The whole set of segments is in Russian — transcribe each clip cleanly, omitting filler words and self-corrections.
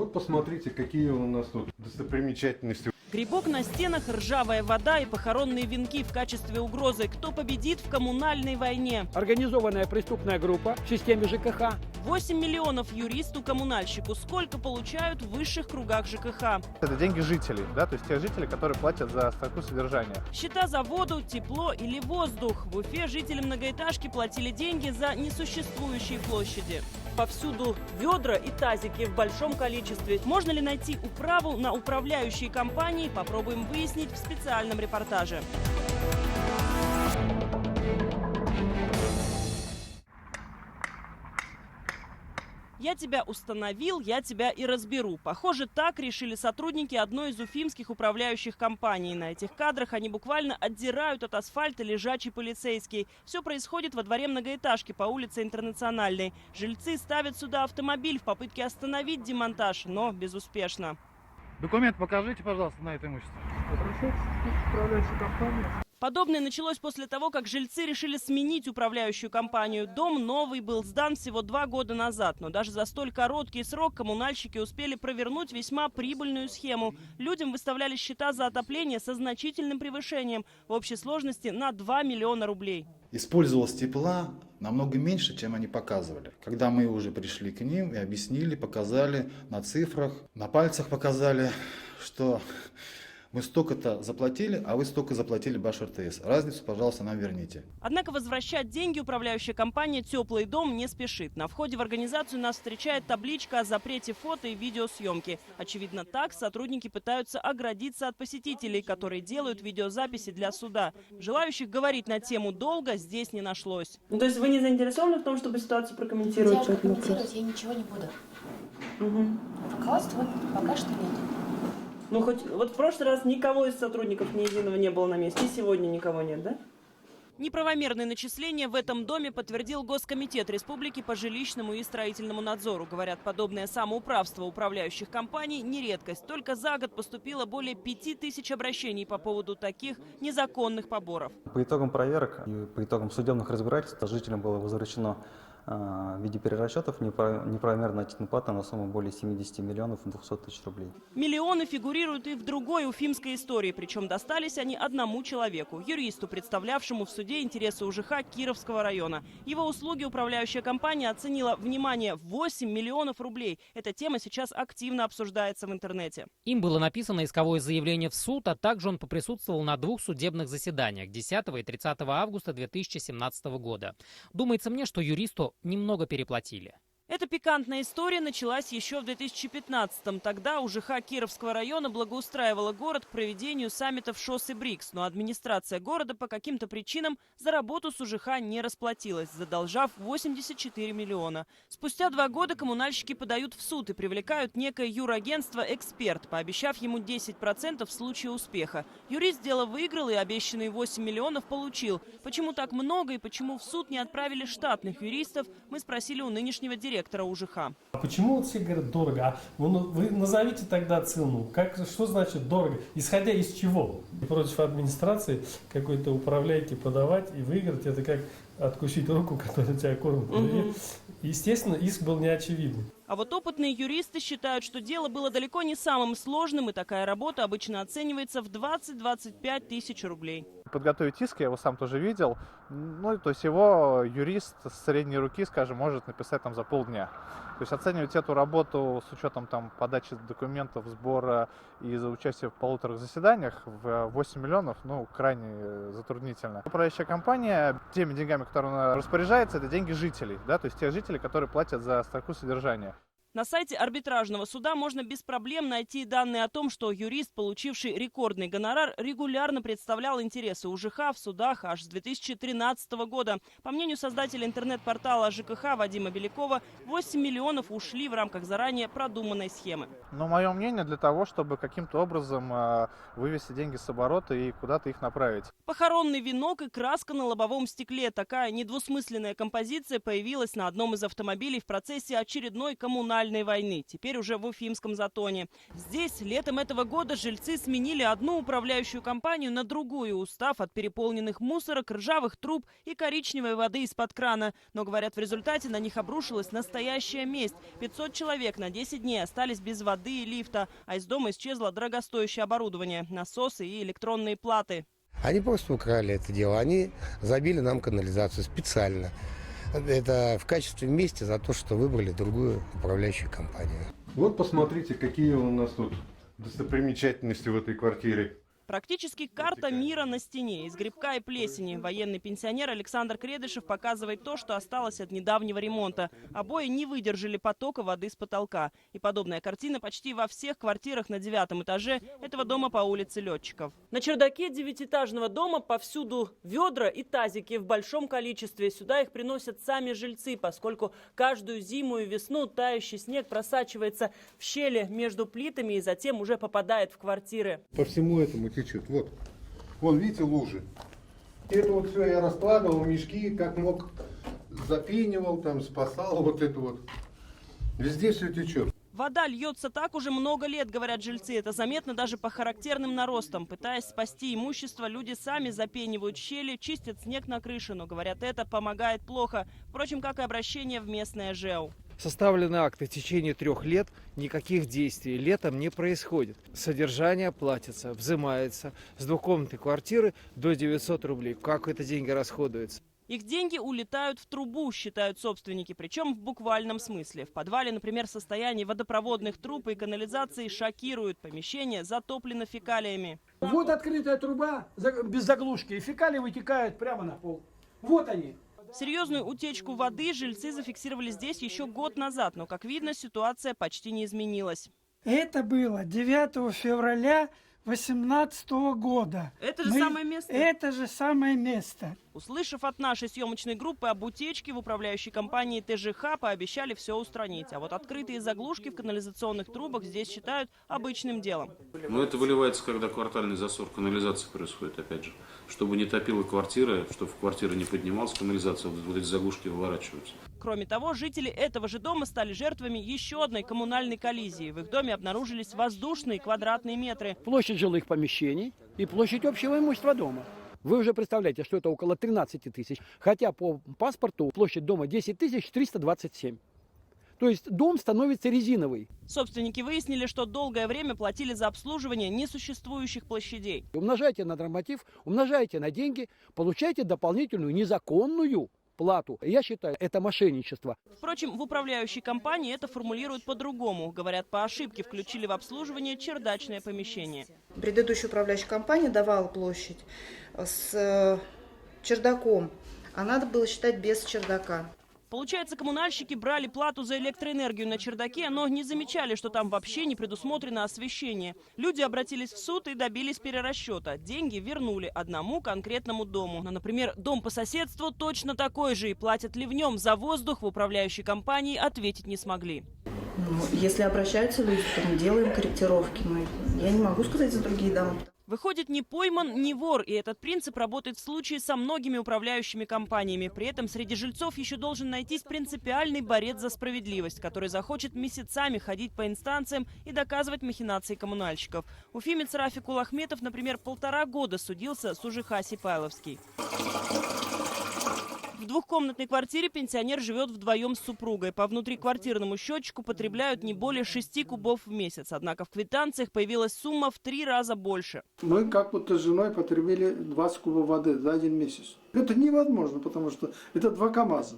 Вот посмотрите, какие у нас тут достопримечательности. Грибок на стенах, ржавая вода и похоронные венки в качестве угрозы. Кто победит в коммунальной войне? Организованная преступная группа в системе ЖКХ. 8 миллионов юристу-коммунальщику. Сколько получают в высших кругах ЖКХ? Это деньги жителей, да, то есть те жители, которые платят за строку содержания. Счета за воду, тепло или воздух. В Уфе жители многоэтажки платили деньги за несуществующие площади. Повсюду ведра и тазики в большом количестве. Можно ли найти управу на управляющие компании? Попробуем выяснить в специальном репортаже. Я тебя установил, я тебя и разберу. Похоже, так решили сотрудники одной из уфимских управляющих компаний. На этих кадрах они буквально отдирают от асфальта лежачий полицейский. Все происходит во дворе многоэтажки по улице Интернациональной. Жильцы ставят сюда автомобиль в попытке остановить демонтаж, но безуспешно. Документ покажите, пожалуйста, на это имущество. Управляющая компания. Подобное началось после того, как жильцы решили сменить управляющую компанию. Дом новый был сдан всего 2 года назад. Но даже за столь короткий срок коммунальщики успели провернуть весьма прибыльную схему. Людям выставляли счета за отопление со значительным превышением. В общей сложности на 2 миллиона рублей. Использовалось тепла намного меньше, чем они показывали. Когда мы уже пришли к ним и объяснили, показали на цифрах, на пальцах показали, что мы столько-то заплатили, а вы столько заплатили Баш-РТС. Разницу, пожалуйста, нам верните. Однако возвращать деньги управляющая компания «Теплый дом» не спешит. На входе в организацию нас встречает табличка о запрете фото и видеосъемки. Очевидно, так сотрудники пытаются оградиться от посетителей, которые делают видеозаписи для суда. Желающих говорить на тему долга здесь не нашлось. То есть вы не заинтересованы в том, чтобы ситуацию прокомментировать? Комментировать я ничего не буду. Руководство пока что нет. Ну, хоть вот в прошлый раз никого из сотрудников ни единого не было на месте, и сегодня никого нет, да? Неправомерные начисления в этом доме подтвердил Госкомитет Республики по жилищному и строительному надзору. Говорят, подобное самоуправство управляющих компаний не редкость. Только за год поступило более 5000 обращений по поводу таких незаконных поборов. По итогам проверок и по итогам судебных разбирательств жителям было возвращено в виде перерасчетов неправомерная плата на сумму более 70 миллионов 200 тысяч рублей. Миллионы фигурируют и в другой уфимской истории, причем достались они одному человеку, юристу, представлявшему в суде интересы УЖХ Кировского района. Его услуги управляющая компания оценила, внимание, 8 миллионов рублей. Эта тема сейчас активно обсуждается в интернете. Им было написано исковое заявление в суд, а также он поприсутствовал на 2 судебных заседаниях 10 и 30 августа 2017 года. Думается мне, что юристу немного переплатили. Эта пикантная история началась еще в 2015-м. Тогда УЖХ Кировского района благоустраивала город к проведению саммитов ШОС и БРИКС. Но администрация города по каким-то причинам за работу с УЖХ не расплатилась, задолжав 84 миллиона. Спустя 2 года коммунальщики подают в суд и привлекают некое юрагентство «Эксперт», пообещав ему 10% в случае успеха. Юрист дело выиграл и обещанные 8 миллионов получил. Почему так много и почему в суд не отправили штатных юристов, мы спросили у нынешнего директора УЖХ. А почему вот все говорят дорого? А вы назовите тогда цену. Что значит дорого? Исходя из чего? Против администрации какой-то управляйки подавать и выиграть, это как откусить руку, которая тебя кормит. Естественно, иск был неочевидный. А вот опытные юристы считают, что дело было далеко не самым сложным, и такая работа обычно оценивается в 20-25 тысяч рублей. Подготовить иск, я его сам тоже видел, то есть его юрист с средней руки, скажем, может написать там за полдня. То есть оценивать эту работу с учетом там подачи документов, сбора и за участие в 1,5 заседаниях в 8 миллионов, крайне затруднительно. Управляющая компания теми деньгами, которыми она распоряжается, это деньги жителей, да, то есть те жители, которые платят за строку содержания. На сайте арбитражного суда можно без проблем найти данные о том, что юрист, получивший рекордный гонорар, регулярно представлял интересы УЖХ в судах аж с 2013 года. По мнению создателя интернет-портала ЖКХ Вадима Белякова, 8 миллионов ушли в рамках заранее продуманной схемы. Мое мнение, для того, чтобы каким-то образом вывести деньги с оборота и куда-то их направить. Похоронный венок и краска на лобовом стекле. Такая недвусмысленная композиция появилась на одном из автомобилей в процессе очередной коммунальной колониальной войны, теперь уже в Уфимском затоне. Здесь летом этого года жильцы сменили одну управляющую компанию на другую, устав от переполненных мусорок, ржавых труб и коричневой воды из-под крана. Но, говорят, в результате на них обрушилась настоящая месть. 500 человек на 10 дней остались без воды и лифта, а из дома исчезло дорогостоящее оборудование, насосы и электронные платы. Они просто украли это дело, они забили нам канализацию специально. Это в качестве мести за то, что выбрали другую управляющую компанию. Вот посмотрите, какие у нас тут достопримечательности в этой квартире. Практически карта мира на стене, из грибка и плесени. Военный пенсионер Александр Кредышев показывает то, что осталось от недавнего ремонта. Обои не выдержали потока воды с потолка. И подобная картина почти во всех квартирах на 9-м этаже этого дома по улице Летчиков. На чердаке 9-этажного дома повсюду ведра и тазики в большом количестве. Сюда их приносят сами жильцы, поскольку каждую зиму и весну тающий снег просачивается в щели между плитами и затем уже попадает в квартиры. По всему этому течет. Вот. Вон, видите, лужи. Это вот все я раскладывал в мешки, как мог, запенивал, там, спасал вот это вот. Везде все течет. Вода льется так уже много лет, говорят жильцы. Это заметно даже по характерным наростам. Пытаясь спасти имущество, люди сами запенивают щели, чистят снег на крыше. Но, говорят, это помогает плохо. Впрочем, как и обращение в местное ЖЭУ. Составлены акты в течение 3 лет, никаких действий летом не происходит. Содержание платится, взимается с двухкомнатной квартиры до 900 рублей. Как это деньги расходуются? Их деньги улетают в трубу, считают собственники, причем в буквальном смысле. В подвале, например, состояние водопроводных труб и канализации шокирует. Помещение затоплено фекалиями. Вот открытая труба без заглушки, и фекалии вытекают прямо на пол. Вот они. Серьезную утечку воды жильцы зафиксировали здесь еще год назад, но, как видно, ситуация почти не изменилась. Это было 9 февраля 2018 года. Это же самое место? Это же самое место. Услышав от нашей съемочной группы об утечке, в управляющей компании ТЖХ пообещали все устранить. А вот открытые заглушки в канализационных трубах здесь считают обычным делом. Но это выливается, когда квартальный засор канализации происходит, опять же. Чтобы не топила квартира, чтобы в квартиру не поднималась канализация, вот эти заглушки выворачиваются. Кроме того, жители этого же дома стали жертвами еще одной коммунальной коллизии. В их доме обнаружились воздушные квадратные метры. Площадь жилых помещений и площадь общего имущества дома. Вы уже представляете, что это около 13 тысяч. Хотя по паспорту площадь дома 10 327. То есть дом становится резиновый. Собственники выяснили, что долгое время платили за обслуживание несуществующих площадей. Умножайте на норматив, умножайте на деньги, получайте дополнительную незаконную плату. Я считаю, это мошенничество. Впрочем, в управляющей компании это формулируют по-другому. Говорят, по ошибке включили в обслуживание чердачное помещение. Предыдущая управляющая компания давала площадь с чердаком, а надо было считать без чердака. Получается, коммунальщики брали плату за электроэнергию на чердаке, но не замечали, что там вообще не предусмотрено освещение. Люди обратились в суд и добились перерасчета. Деньги вернули одному конкретному дому. Но, например, дом по соседству точно такой же. И платят ли в нем за воздух, в управляющей компании ответить не смогли. Если обращаются люди, то мы делаем корректировки. Но я не могу сказать за другие дома. Выходит, не пойман, не вор. И этот принцип работает в случае со многими управляющими компаниями. При этом среди жильцов еще должен найтись принципиальный борец за справедливость, который захочет месяцами ходить по инстанциям и доказывать махинации коммунальщиков. Уфимец Рафик Улахметов, например, 1,5 года судился с УЖХ Сипайловский. В двухкомнатной квартире пенсионер живет вдвоем с супругой. По внутриквартирному счетчику потребляют не более 6 кубов в месяц. Однако в квитанциях появилась сумма в 3 раза больше. Мы как будто с женой потребили 20 кубов воды за 1 месяц. Это невозможно, потому что это 2 КАМАЗа.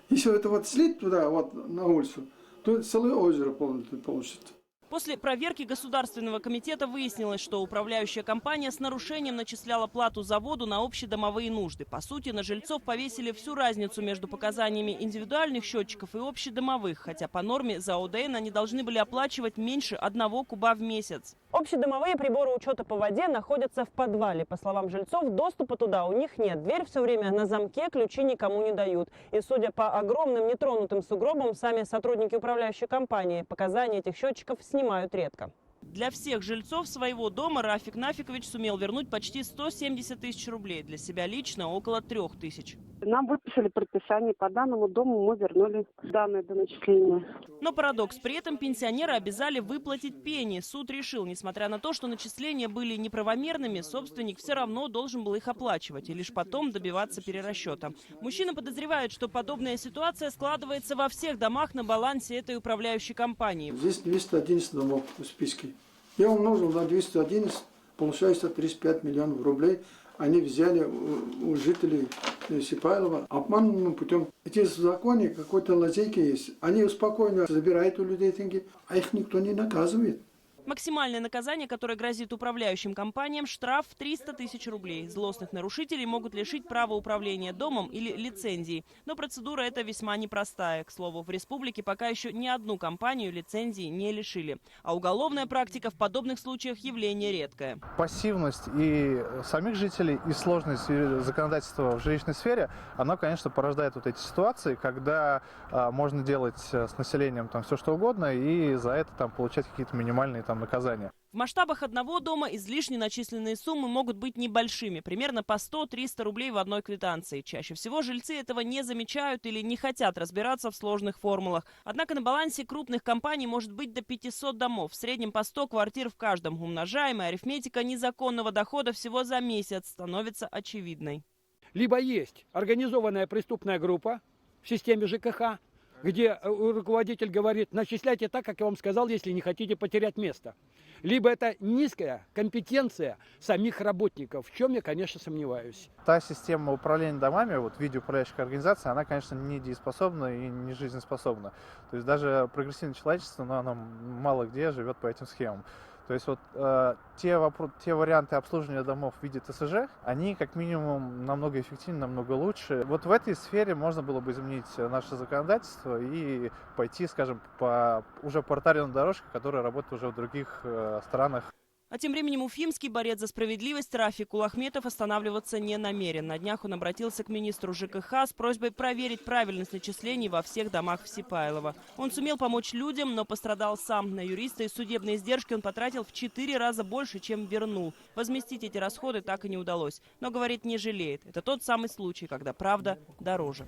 Если это вот слить туда, вот на улицу, то целое озеро полное получится. После проверки Государственного комитета выяснилось, что управляющая компания с нарушением начисляла плату за воду на общедомовые нужды. По сути, на жильцов повесили всю разницу между показаниями индивидуальных счетчиков и общедомовых, хотя по норме за ОДН они должны были оплачивать меньше 1 куба в месяц. Общедомовые приборы учета по воде находятся в подвале. По словам жильцов, доступа туда у них нет. Дверь все время на замке, ключи никому не дают. И судя по огромным нетронутым сугробам, сами сотрудники управляющей компании показания этих счетчиков снимают редко. Для всех жильцов своего дома Рафик Нафикович сумел вернуть почти 170 тысяч рублей. Для себя лично около 3 тысяч. Нам выписали предписание. По данному дому мы вернули данные до начисления. Но парадокс. При этом пенсионера обязали выплатить пени. Суд решил, несмотря на то, что начисления были неправомерными, собственник все равно должен был их оплачивать и лишь потом добиваться перерасчета. Мужчина подозревает, что подобная ситуация складывается во всех домах на балансе этой управляющей компании. Здесь 211 домов в списке. Я умножил на 211, получается 35 миллионов рублей. Они взяли у жителей Сипайлова обманным путем. Эти в законе какой-то лазейки есть. Они спокойно забирают у людей деньги, а их никто не наказывает. Максимальное наказание, которое грозит управляющим компаниям – штраф в 300 тысяч рублей. Злостных нарушителей могут лишить права управления домом или лицензии. Но процедура эта весьма непростая. К слову, в республике пока еще ни одну компанию лицензии не лишили. А уголовная практика в подобных случаях явление редкое. Пассивность и самих жителей, и сложность законодательства в жилищной сфере, она, конечно, порождает вот эти ситуации, когда можно делать с населением там все что угодно и за это там получать какие-то минимальные там наказания. В масштабах одного дома излишне начисленные суммы могут быть небольшими, примерно по 100-300 рублей в одной квитанции. Чаще всего жильцы этого не замечают или не хотят разбираться в сложных формулах. Однако на балансе крупных компаний может быть до 500 домов, в среднем по 100 квартир в каждом. Умножаемая арифметика незаконного дохода всего за месяц становится очевидной. Либо есть организованная преступная группа в системе ЖКХ, где руководитель говорит: начисляйте так, как я вам сказал, если не хотите потерять место. Либо это низкая компетенция самих работников, в чем я, конечно, сомневаюсь. Та система управления домами, вот в виде управляющих организаций, она, конечно, не дееспособна и не жизнеспособна. То есть даже прогрессивное человечество, но оно мало где живет по этим схемам. То есть вот те варианты обслуживания домов в виде ТСЖ, они как минимум намного эффективнее, намного лучше. Вот в этой сфере можно было бы изменить наше законодательство и пойти, скажем, уже по артарной дорожке, которая работает уже в других странах. А тем временем уфимский борец за справедливость Рафик Улахметов останавливаться не намерен. На днях он обратился к министру ЖКХ с просьбой проверить правильность начислений во всех домах в Сипайлово. Он сумел помочь людям, но пострадал сам. На юриста и судебные издержки он потратил в 4 раза больше, чем вернул. Возместить эти расходы так и не удалось. Но, говорит, не жалеет. Это тот самый случай, когда правда дороже.